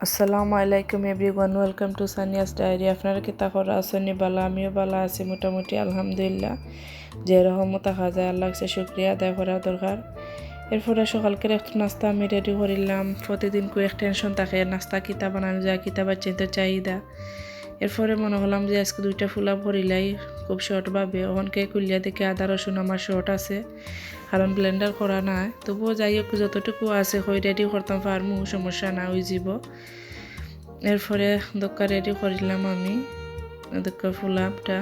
আসসালামু আলাইকুম everyone, welcome to Saniya's diary. আপনারা কি তাকরা আসনি? বালা, আমিও বালা আছি মোটামুটি আলহামদুলিল্লাহ। যে রহমত থাকা যায় আল্লাহ কাছে শুক্রিয়া আদায় করা দরকার। এরপরে সকালকের একটু নাস্তা আমি রেডি করিলাম। প্রতিদিন এক টেনশন থাকে, নাস্তা কিতা বানানো যায়, কিতা বাচ্চাদের চাহিদা। এরপরে মনে হলাম যে আজকে 2টা ফুলা ভরিলাই খুব শর্টভাবে। ওখানকে কুলিয়া দেখে আদা রসুন আমার শর্ট আছে, কারণ ব্লেন্ডার করা নাই। তবুও যাই হোক যতটুকু আছে হয়ে রেডি করতাম পারমু, সমস্যা না হয়ে যাব। এরপরে দোকা রেডি করিলাম আমি দোকা ফুলাপটা।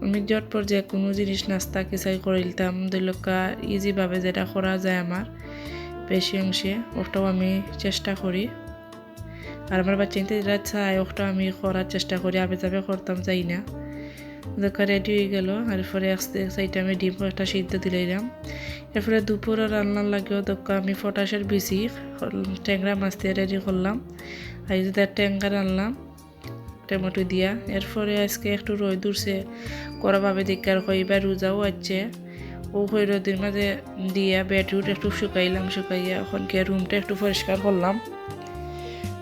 আমি জটপট যে কোনো জিনিস নাস্তা কিসাই করিলতাম দৈলকা ইজিভাবে যেটা করা যায় আমার বেশি অংশে, ওটাও আমি চেষ্টা করি। আর আমার বাচ্চা যেটা চায় ওটাও আমি করার চেষ্টা করি, আবে যাবে করতাম চাই না। দোকা রেডি হয়ে গেল। এরপরে সাইডে আমি ডিম একটা সিদ্ধ দিলাম। এরপরে দুপুরে রান্নার লাগেও দোকা আমি পটাশের বিচি ট্যাংরা মাছ দিয়ে রেডি করলাম। আর যদি ট্যাংরা রান্নলাম টমেটো দিয়া। এরপরে আজকে একটু রোদ উঠছে করাভাবে দিকার এবার রোজাও আছে। ও রোদের মাঝে দিয়া বেডরুট একটু শুকাইয়া ওখানকে রুমটা একটু পরিষ্কার করলাম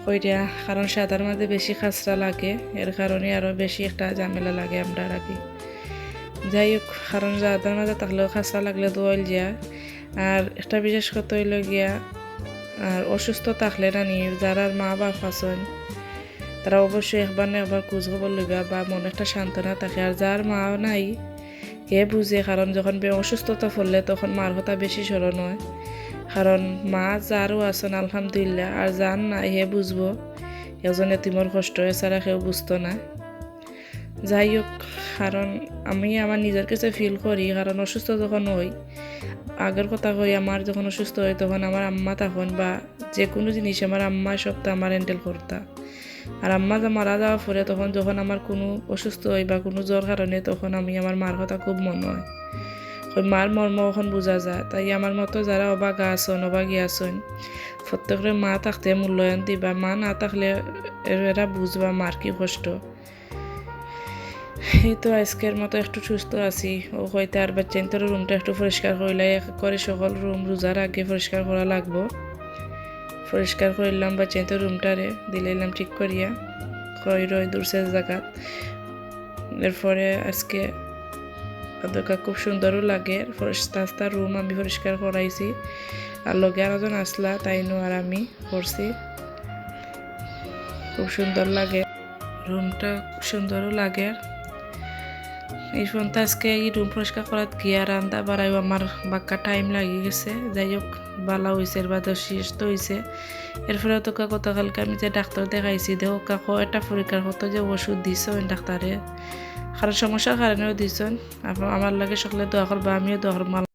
ওইটা, কারণ সাদার মাঝে বেশি খাসরা লাগে, এর কারণে আরও বেশি একটা ঝামেলা লাগে আমরা রাখি। যাই হোক, কারণ সাদার মাঝে থাকলেও খাসরা লাগলে দোয়াল যায়। আর একটা বিশেষ কথা হইল গিয়া, আর অসুস্থ থাকলে নানি যারা মা বাপ আছেন তারা অবশ্যই একবার না একবার খোঁজ খবর লইবা, বা মনে একটা সান্ত্বনা থাকে। আর যার মা নাই হে বুঝে, কারণ যখন অসুস্থতা ফললে তখন মার কথা বেশি স্মরণ হয়। কারণ মা যারও আছেন আলহামদুলিল্লাহ, আর যার নাই হে বুঝবো এজনে তোমার কষ্ট, এছাড়া কেউ বুঝতো না। যাই হোক, কারণ আমি আমার নিজের কাছে ফিল করি, কারণ অসুস্থ যখন হই, আগের কথা কই, আমার যখন অসুস্থ হয় তখন আমার আম্মা তখন বা যে কোনো জিনিস আমার আম্মা সবটা আমার হ্যান্ডেল করতা। আর আম্মা মারা যাওয়ার পরে তখন যখন আমার কোনো অসুস্থ হয় বা কোনো জ্বর কারণে, তখন আমি আমার মার কথা খুব মনে হয়, ওই মার মর্ম এখন বোঝা যায়। তাই আমার মতো যারা অবাগা আসন অবাগী আসন প্রত্যেকের মা থাকতে মূল্যায়ন দিবা, মা না থাকলে এরা বুঝবা মার কি কষ্ট। এই তো আজকের মতো একটু সুস্থ আছি। ও হয়তো আর বাচ্চাইন্তর রুমটা একটু পরিষ্কার করলে করে সকল রুম রোজার আগে পরিষ্কার করা লাগবো। পরিষ্কার করিলাম বাচ্চাইন্তর রুমটারে দিলাম ঠিক করিয়া রয় দূরসের জায়গাত। এরপরে আজকে ওদেরকে খুব সুন্দরও লাগে। রাস্তার রুম আমি পরিষ্কার করাইছি, আর লগে আরেকজন আসলা তাইনো আর আমি করছি। খুব সুন্দর লাগে রুমটা, সুন্দরও লাগে। এই পর্যন্ত আজকে এই রুম পরিষ্কার করার গিয়া রান্না বাড়াইও আমার বাক্কা টাইম লাগি গেছে। যাই হোক, বালা হয়েছে বা সুস্থ হয়েছে। এরপরে তো গতকালকে আমি যে ডাক্তার দেখাইছি দেখো কাকো একটা পরীক্ষার হতো যে ওষুধ দিছ ডাক্তারে, কারণ সমস্যার কারণেও দিছেন। আমার লাগে সকলে দোয়া করবা, আমিও দোয়া করবো।